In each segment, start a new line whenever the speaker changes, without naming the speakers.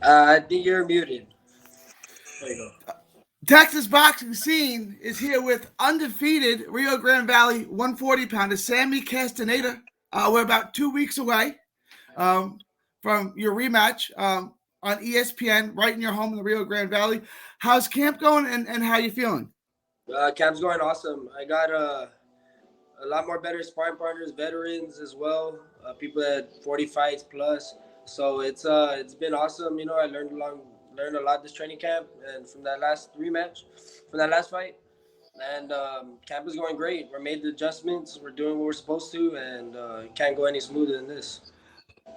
I think you're muted. There you go.
Texas boxing scene is here with undefeated Rio Grande Valley 140-pounder Sammy Castaneda. We're about 2 weeks away um, from your rematch on ESPN, right in your home in the Rio Grande Valley. How's camp going, and how you feeling?
Camp's going awesome. I got a lot more better sparring partners, veterans as well, people at 40 fights plus. So it's been awesome. I learned a lot this training camp, and from that last rematch, from that last fight, and camp is going great. We're made the adjustments. We're doing what we're supposed to, and it can't go any smoother than this.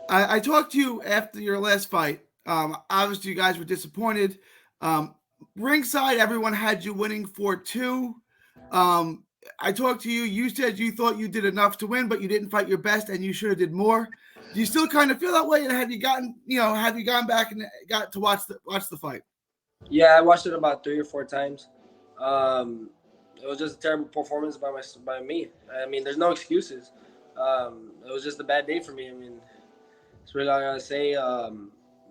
I talked to you after your last fight. Obviously, you guys were disappointed. Um, Ringside, everyone had you winning 4-2. I talked to you. You said you thought you did enough to win, but you didn't fight your best, and you should have did more. Do you still kind of feel that way? And have you gone back and got to watch the fight?
Yeah, I watched it about 3 or 4 times. Um, it was just a terrible performance by me. I mean, there's no excuses. It was just a bad day for me. I mean, it's really all I gotta say.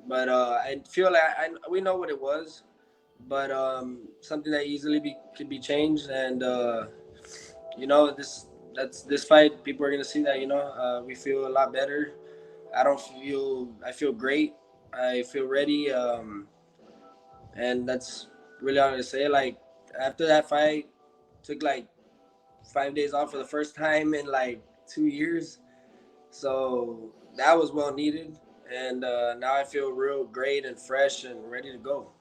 But I feel like we know what it was, but something that could be changed. And this fight. People are gonna see that. We feel a lot better. I feel great. I feel ready. And that's really all I gotta say. Like after that fight, took like 5 days off for the first time in like 2 years. So that was well needed, and now I feel real great and fresh and ready to go.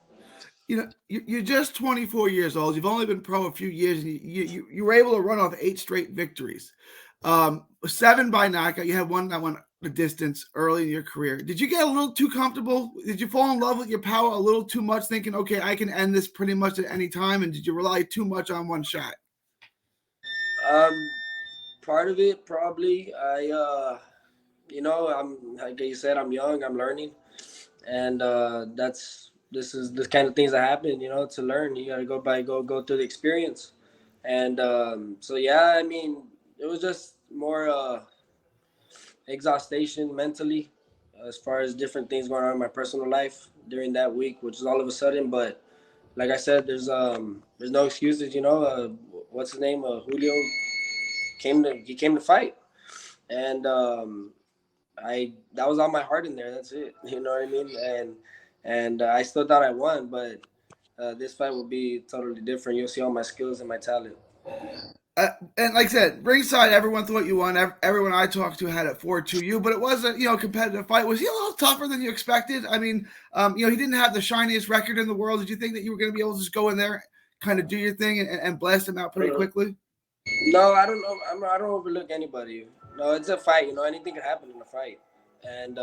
You're just 24 years old. You've only been pro a few years, and you were able to run off 8 straight victories. 7 by knockout. You had one that went the distance early in your career. Did you get a little too comfortable? Did you fall in love with your power a little too much, thinking, okay, I can end this pretty much at any time? And did you rely too much on one shot?
Um, Part of it probably. I'm like you said, I'm young, I'm learning, and this is the kind of things that happen. To learn, you gotta go through the experience, and so yeah, I mean, it was just more exhaustion mentally, as far as different things going on in my personal life during that week, which is all of a sudden. But like I said, there's no excuses. What's his name? Julio came to fight, and I that was all my heart in there. That's it. You know what I mean? And I still thought I won, but this fight will be totally different. You'll see all my skills and my talent.
And like I said, ringside, everyone thought you won. Everyone I talked to had it 4-2 you, but it was a competitive fight. Was he a little tougher than you expected? I mean, he didn't have the shiniest record in the world. Did you think that you were going to be able to just go in there, kind of do your thing, and blast him out pretty quickly?
No, I don't know. I don't overlook anybody. No, it's a fight. Anything can happen in a fight, and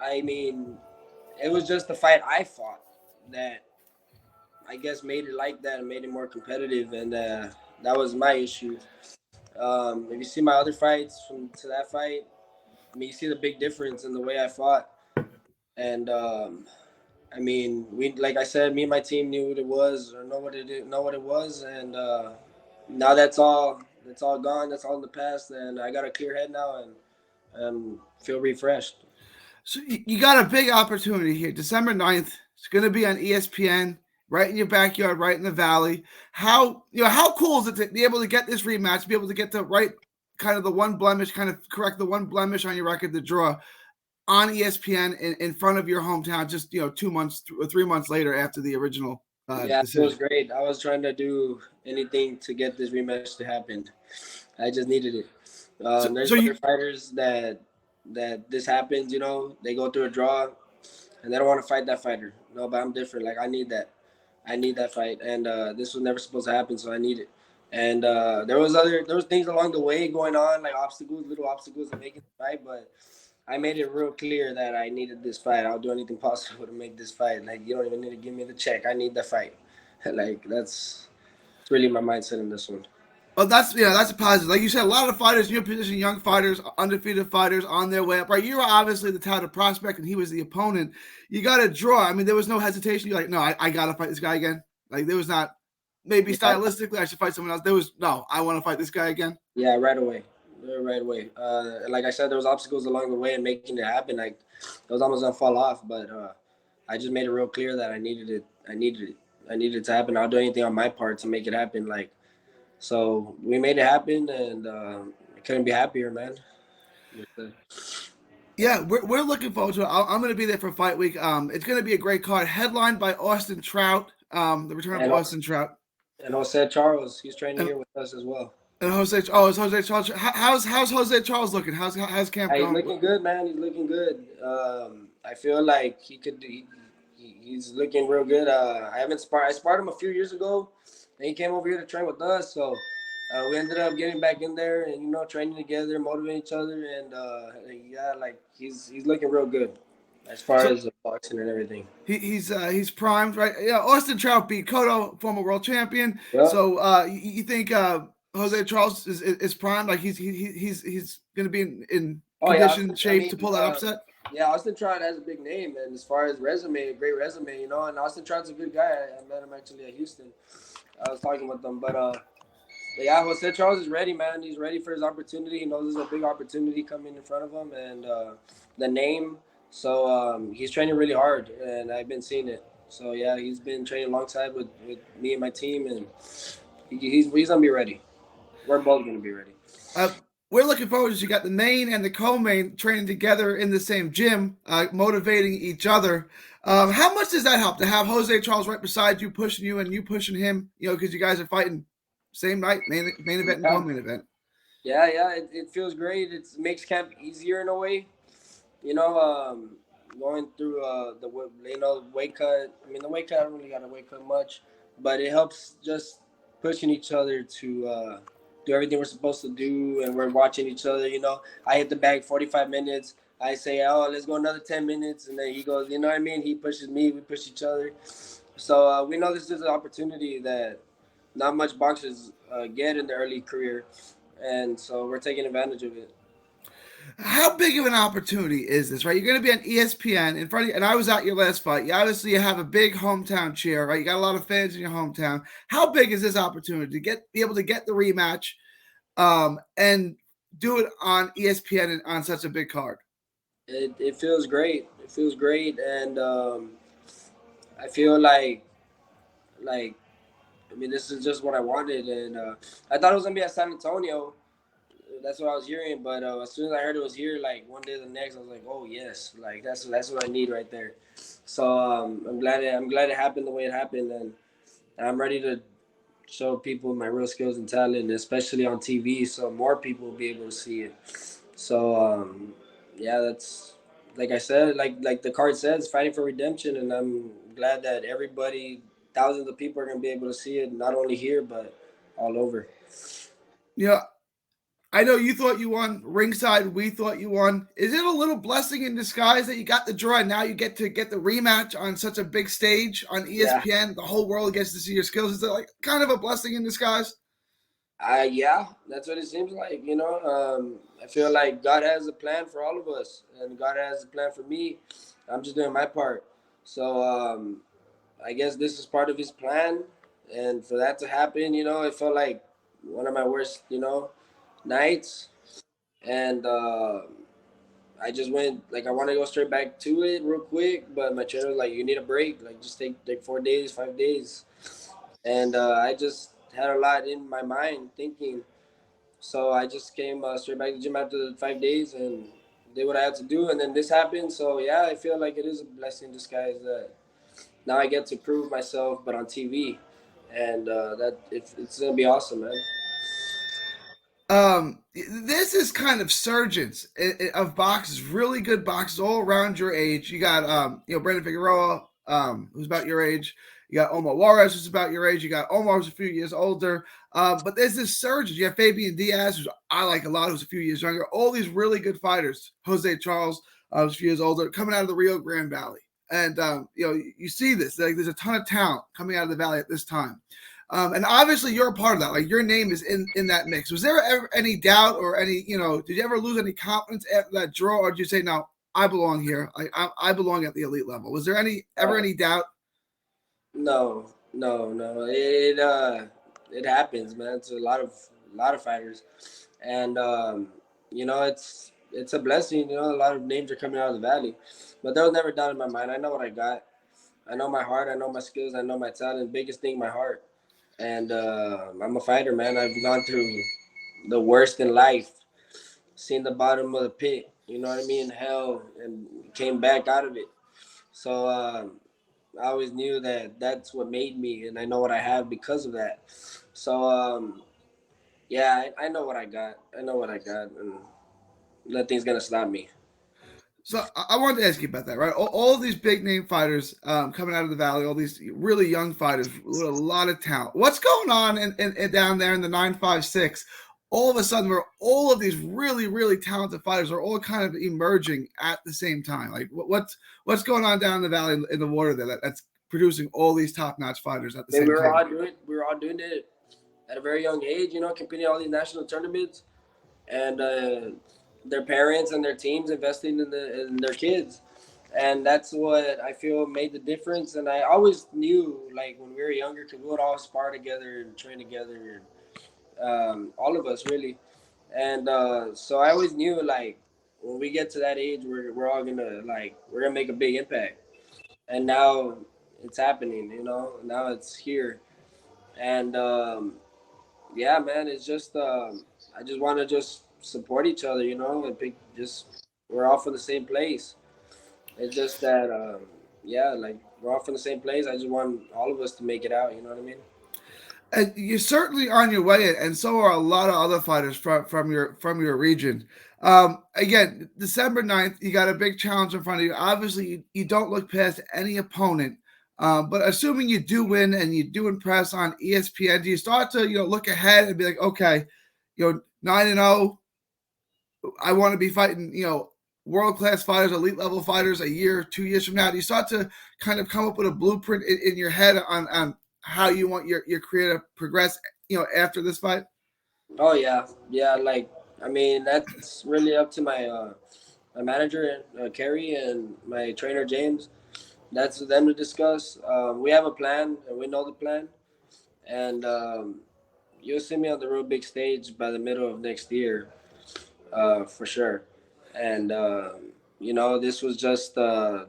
I mean, it was just the fight I fought that I guess made it like that and made it more competitive, and that was my issue. If you see my other fights from to that fight, I mean, you see the big difference in the way I fought, and I mean, like I said, me and my team knew what it was, or know what it was, and now that's all gone. That's all in the past, and I got a clear head now, and feel refreshed.
So you got a big opportunity here. December 9th. It's going to be on ESPN, right in your backyard, right in the valley. How cool is it to be able to get this rematch, be able to get the right kind of the one blemish, kind of correct the one blemish on your record, the draw on ESPN in front of your hometown, just 2 months or 3 months later after the original
Yeah, it was
decision.
great. I was trying to do anything to get this rematch to happen. I just needed it.
So,
There's
so
other
you
fighters that this happens. They go through a draw and they don't want to fight that fighter. No, but I'm different. Like I need that fight, and this was never supposed to happen, so I need it. And there was things along the way going on, like little obstacles that make it fight, but I made it real clear that I needed this fight. I'll do anything possible to make this fight. Like you don't even need to give me the check. I need the fight. Like that's really my mindset in this one.
well, that's a positive. Like you said, a lot of fighters in your position, young fighters, undefeated fighters on their way up. Right, you were obviously the touted prospect, and he was the opponent. You got to draw. I mean, there was no hesitation. You're like, no, I got to fight this guy again. Like there was not. Maybe
Yeah,
stylistically, I should fight someone else. There was no. I want to fight this guy again.
yeah, right away. right away. Like I said, there was obstacles along the way and making it happen. Like it was almost gonna fall off, but I just made it real clear that I needed it. I needed it. I needed it to happen. I'll do anything on my part to make it happen. Like so, we made it happen, and I couldn't be happier, man.
Yeah, we're looking forward to it. I'm going to be there for Fight Week. It's going to be a great card, headlined by Austin Trout. The return of
And
Austin Trout.
and Jose Charles, he's training
And,
here with us as well.
and Jose, oh, it's Jose Charles. How's Jose Charles looking? How's camp
He's
going?
looking good, man. He's looking good. I feel like he could. He's looking real good. I haven't sparred. I sparred him a few years ago, and he came over here to train with us. So we ended up getting back in there and training together, motivating each other, and yeah, like he's looking real good as far
So,
as the boxing and everything.
He's primed, right? Yeah, Austin Trout beat Cotto, former world champion.
Yeah.
So you think Jose Charles is primed? Like he's going to be in
Oh yeah,
condition, shape to pull that upset?
yeah, Austin Trout has a big name, and as far as resume, a great resume, and Austin Trout's a good guy. I met him actually at Houston. I was talking with him, but yeah, Jose Charles is ready, man. He's ready for his opportunity. He knows there's a big opportunity coming in front of him, and the name. So he's training really hard, and I've been seeing it. So yeah, he's been training alongside with me and my team, and he's gonna be ready. We're both gonna be ready.
We're looking forward to you got the main and the co-main training together in the same gym, motivating each other. How much does that help to have Jose Charles right beside you, pushing you, and you pushing him? Because you guys are fighting same night, main event and co-main event.
Yeah, it feels great. It makes camp easier in a way. Going through the weight cut. I mean, the weight cut, I don't really got a weight cut much, but it helps just pushing each other to do everything we're supposed to do, and we're watching each other. I hit the bag 45 minutes. I say, oh, let's go another 10 minutes, and then he goes, you know what I mean? He pushes me, we push each other. So we know this is an opportunity that not much boxers get in their early career, and so we're taking advantage of it.
How big of an opportunity is this, right? You're going to be on ESPN in front of you, and I was at your last fight. You have a big hometown cheer, right? You got a lot of fans in your hometown. How big is this opportunity to be able to get the rematch, and do it on ESPN and on such a big card?
It feels great. It feels great, and I feel like I mean, this is just what I wanted, and I thought it was gonna be at San Antonio. That's what I was hearing, but as soon as I heard it was here, like one day or the next, I was like, oh yes, like that's what I need right there. So I'm glad it happened the way it happened, and I'm ready to show people my real skills and talent, especially on TV, so more people will be able to see it. So yeah, that's like I said, like the card says, fighting for redemption, and I'm glad that everybody, thousands of people are gonna be able to see it, not only here but all over.
Yeah, I know you thought you won ringside. We thought you won. Is it a little blessing in disguise that you got the draw and now you get to get the rematch on such a big stage on ESPN? Yeah. The whole world gets to see your skills. Is it like kind of a blessing in disguise?
Yeah, that's what it seems like. I feel like God has a plan for all of us, and God has a plan for me. I'm just doing my part. So I guess this is part of His plan, and for that to happen, it felt like one of my worst, nights, and I just went like I want to go straight back to it real quick, but my trainer was like, "You need a break. Like just take like 4 days, 5 days," and I just had a lot in my mind thinking. So I just came straight back to the gym after the 5 days and did what I had to do, and then this happened. So yeah, I feel like it is a blessing in disguise that now I get to prove myself, but on TV, and it's gonna be awesome, man.
This is kind of surgeons of boxes, really good boxes all around your age. You got Brandon Figueroa, who's about your age. You got Omar Juarez, who's about your age. You got Omar, who's a few years older. But there's this surgeon. You have Fabian Diaz, who I like a lot, who's a few years younger. All these really good fighters. Jose Charles, who's a few years older, coming out of the Rio Grande Valley. And you see this. Like, there's a ton of talent coming out of the valley at this time. And obviously you're a part of that. Like your name is in that mix. Was there ever any doubt or any, did you ever lose any confidence after that draw, or did you say, no, I belong here. I belong at the elite level? Was there ever any doubt?
No. It happens, man. It's a lot of fighters, and it's a blessing. A lot of names are coming out of the valley, but there was never doubt in my mind. I know what I got. I know my heart. I know my skills. I know my talent. Biggest thing, my heart. And I'm a fighter, man. I've gone through the worst in life, seen the bottom of the pit. You know what I mean? Hell, and came back out of it. So I always knew that that's what made me, and I know what I have because of that. So yeah, I know what I got. I know what I got, and nothing's gonna stop me.
So I wanted to ask you about that, right? All these big name fighters coming out of the valley, all these really young fighters with a lot of talent. What's going on in down there in the 956? All of a sudden, where all of these really, really talented fighters are all kind of emerging at the same time. Like what's going on down in the valley in the water there that's producing all these top notch fighters at the
I mean,
same time?
we were all doing it at a very young age. Competing in all these national tournaments, and their parents and their teams investing in their kids, and that's what I feel made the difference. And I always knew, like when we were younger, because we would all spar together and train together, and all of us really. And so I always knew, like when we get to that age, we're all gonna we're gonna make a big impact. And now it's happening. Now it's here, and yeah, man, it's just I just want to just support each other, and just we're all from the same place. It's just that yeah, like we're all from the same place. I just want all of us to make it out. You know what I mean?
And you're certainly on your way, and so are a lot of other fighters from your region. Again, December 9th, you got a big challenge in front of you. Obviously, you don't look past any opponent. But assuming you do win and you do impress on ESPN, do you start to look ahead and be like, okay, 9-0, I want to be fighting world class fighters, elite level fighters a year, 2 years from now? Do you start to kind of come up with a blueprint in your head on how you want your career to progress, after this fight?
Oh yeah, yeah. Like I mean, that's really up to my manager, Kerry, and my trainer James. That's for them to discuss. We have a plan, and we know the plan, and you'll see me on the real big stage by the middle of next year, for sure. And this was just a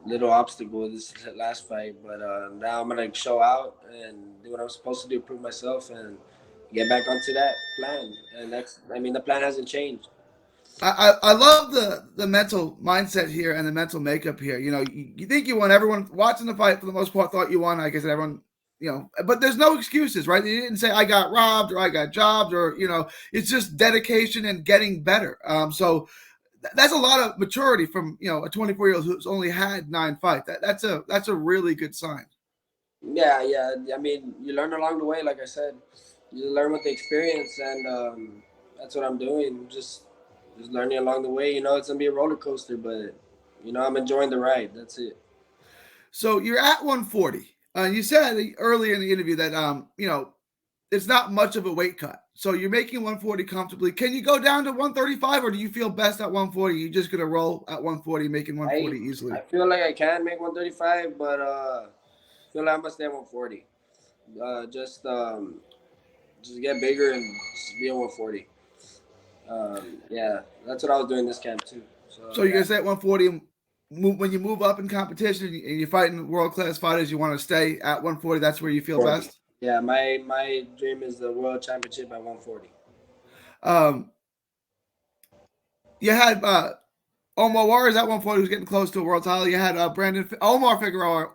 little obstacle this last fight, but now I'm gonna show out and do what I'm supposed to do, prove myself, and get back onto that plan. And I mean, the plan hasn't changed.
I love the mental mindset here and the mental makeup here. You think you won. Everyone watching the fight for the most part thought you won. I guess everyone, but there's no excuses, right? You didn't say I got robbed or I got jobbed or it's just dedication and getting better. So that's a lot of maturity from a 24-year-old who's only had 9 fights. That's a really good sign.
Yeah, yeah. I mean, you learn along the way. Like I said, you learn with the experience, and that's what I'm doing. Just learning along the way. It's gonna be a roller coaster, but I'm enjoying the ride. That's it.
So you're at 140. You said earlier in the interview that it's not much of a weight cut. So you're making 140 comfortably. Can you go down to 135, or do you feel best at 140? You're just gonna roll at 140, making 140 easily.
I feel like I can make 135, but I feel like I'm gonna stay at 140. Just get bigger and just be at 140. Yeah, that's what I was doing this camp too.
So you're gonna stay at 140. When you move up in competition and you're fighting world class fighters, you want to stay at 140. That's where you feel
40.
best.
Yeah, my dream is the world championship at 140.
Um, you had Omar Warriors at 140 who's getting close to a world title. You had Omar Figueroa.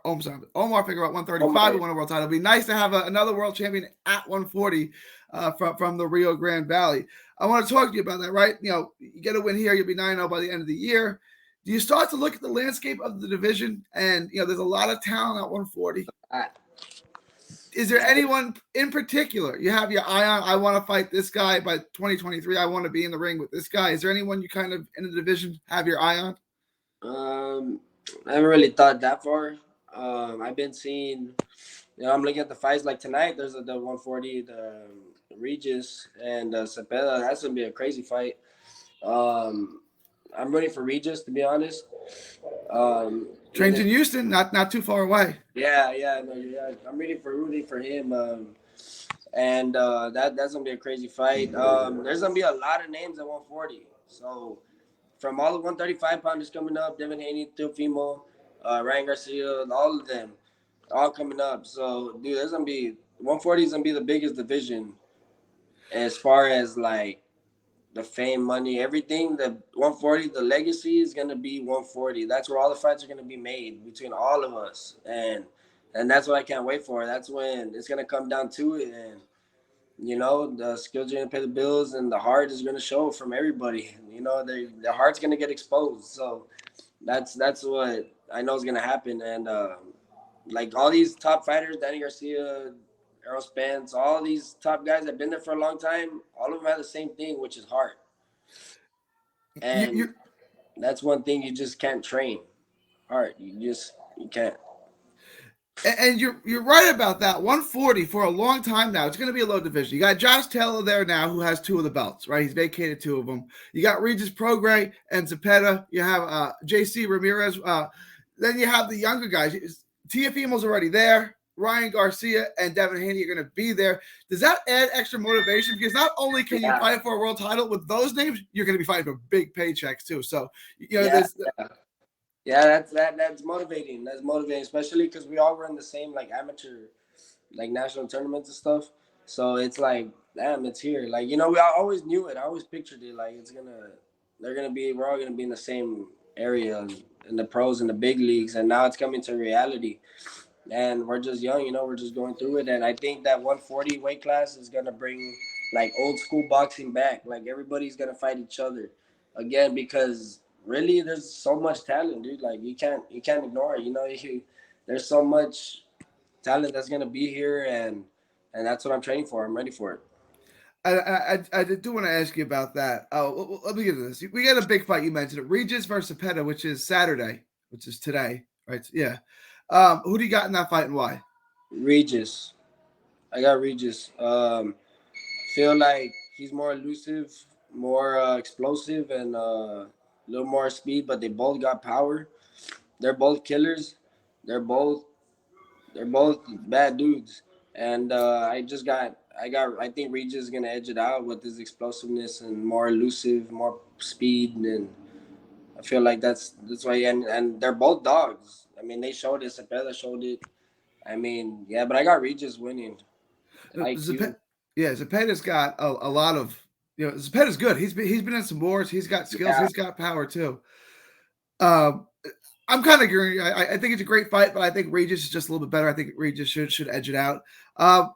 Omar Figueroa at 135 who won a world title. It'd be nice to have another world champion at 140 from the Rio Grande Valley. I want to talk to you about that, right? You get a win here, you'll be 9-0 by the end of the year. Do you start to look at the landscape of the division? And there's a lot of talent at 140. Is there anyone in particular you have your eye on? I want to fight this guy by 2023. I want to be in the ring with this guy. Is there anyone you kind of in the division have your eye on?
I haven't really thought that far. I've been seeing, I'm looking at the fights like tonight. There's the 140, the Regis and Cepeda. That's gonna be a crazy fight. I'm ready for Regis, to be honest.
Trains in Houston, not too far away.
Yeah, no, yeah. I'm rooting for him. and that's gonna be a crazy fight. There's gonna be a lot of names at 140. So from all the 135 pounders coming up, Devin Haney, Teofimo, Ryan Garcia, all of them, all coming up. So dude, there's gonna be 140 is gonna be the biggest division as far as like the fame, money, everything. The 140, the legacy is gonna be 140. That's where all the fights are gonna be made between all of us, and that's what I can't wait for. That's when it's gonna come down to it, and the skills are gonna pay the bills, and the heart is gonna show from everybody. The heart's gonna get exposed. So that's what I know is gonna happen, and like all these top fighters, Danny Garcia, Errol Spence, all these top guys that have been there for a long time, all of them have the same thing, which is heart. And that's one thing you just can't train. Heart, you can't.
And you're right about that. 140 for a long time now. It's going to be a low division. You got Josh Taylor there now, who has 2 of the belts, right? He's vacated 2 of them. You got Regis Prograis and Zepeda. You have JC Ramirez. Then you have the younger guys. Teofimo's already there. Ryan Garcia and Devin Haney are going to be there. Does that add extra motivation? Because not only can you fight for a world title with those names, you're going to be fighting for big paychecks too. So
that's motivating. That's motivating, especially because we all were in the same like amateur, like national tournaments and stuff. So it's like, damn, it's here. Like we always knew it. I always pictured it. Like we're all gonna be in the same area in the pros and the big leagues, and now it's coming to reality. And we're just young, we're just going through it. And I think that 140 weight class is gonna bring like old school boxing back. Like everybody's gonna fight each other again, because really there's so much talent, dude. Like you can't ignore it. There's so much talent that's gonna be here, and that's what I'm training for. I'm ready for it.
I do want to ask you about that. Oh, let me get to this. We got a big fight. You mentioned it, Regis versus Zepeda, which is Saturday, which is today, right? Yeah. Who do you got in that fight and why?
Regis. I got Regis. Feel like he's more elusive, more explosive, and a little more speed, but they both got power. They're both killers. They're both bad dudes. And I think Regis is gonna edge it out with his explosiveness and more elusive, more speed, and I feel like that's why. And they're both dogs. I mean, they showed it. Cepeda showed it. I mean, yeah, but I got Regis winning.
Zepeda's got a lot of. Zepeda's good. He's been in some wars. He's got skills. Yeah. He's got power too. I'm kind of agreeing. I think it's a great fight, but I think Regis is just a little bit better. I think Regis should edge it out.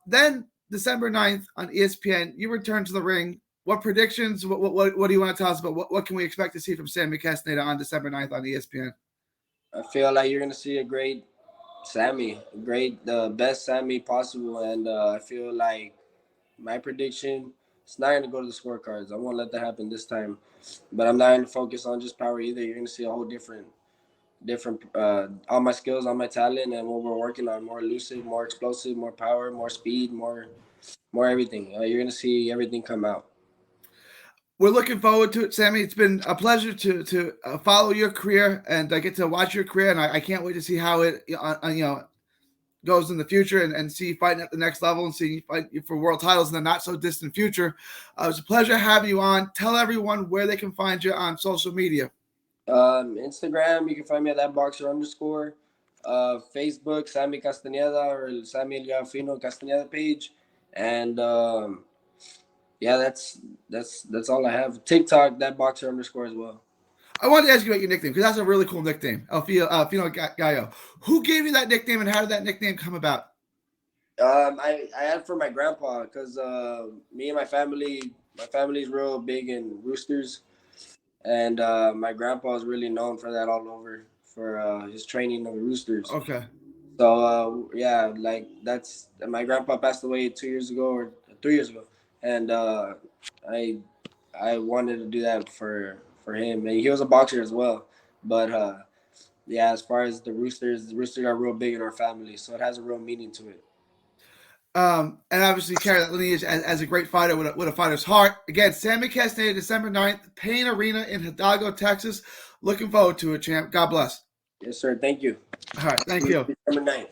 Then December 9th on ESPN, you return to the ring. What predictions? What do you want to tell us about? What can we expect to see from Sammy Castaneda on December 9th on ESPN?
I feel like you're going to see a great Sammy, the best Sammy possible. And I feel like my prediction, it's not going to go to the scorecards. I won't let that happen this time. But I'm not going to focus on just power either. You're going to see a whole different all my skills, all my talent, and what we're working on: more elusive, more explosive, more power, more speed, more everything. You're gonna see everything come out.
We're looking forward to it, Sammy. It's been a pleasure to follow your career, and I get to watch your career, and I can't wait to see how it goes in the future, and see you fighting at the next level, and see you fight for world titles in the not so distant future. It was a pleasure having you on. Tell everyone where they can find you on social media.
Instagram, you can find me at @thatboxer_. Facebook, Sammy Castaneda or Sammy Fino Castaneda page, and yeah, that's all I have. TikTok, @thatboxer_ as well.
I wanted to ask you about your nickname because that's a really cool nickname, Fino Gallo. Who gave you that nickname, and how did that nickname come about?
I had it for my grandpa because me and my family's real big in roosters. And my grandpa is really known for that all over, for his training of roosters.
Okay.
So yeah, like that's my grandpa passed away 2 years ago or 3 years ago, and I wanted to do that for him, and he was a boxer as well. But yeah, as far as the roosters are real big in our family, so it has a real meaning to it.
And obviously carry that lineage as a great fighter with a fighter's heart. Again, Sammy Castaneda, December 9th, Payne Arena in Hidalgo, Texas. Looking forward to it, champ. God bless.
Yes, sir. Thank you.
All right. Thank you.
December 9th.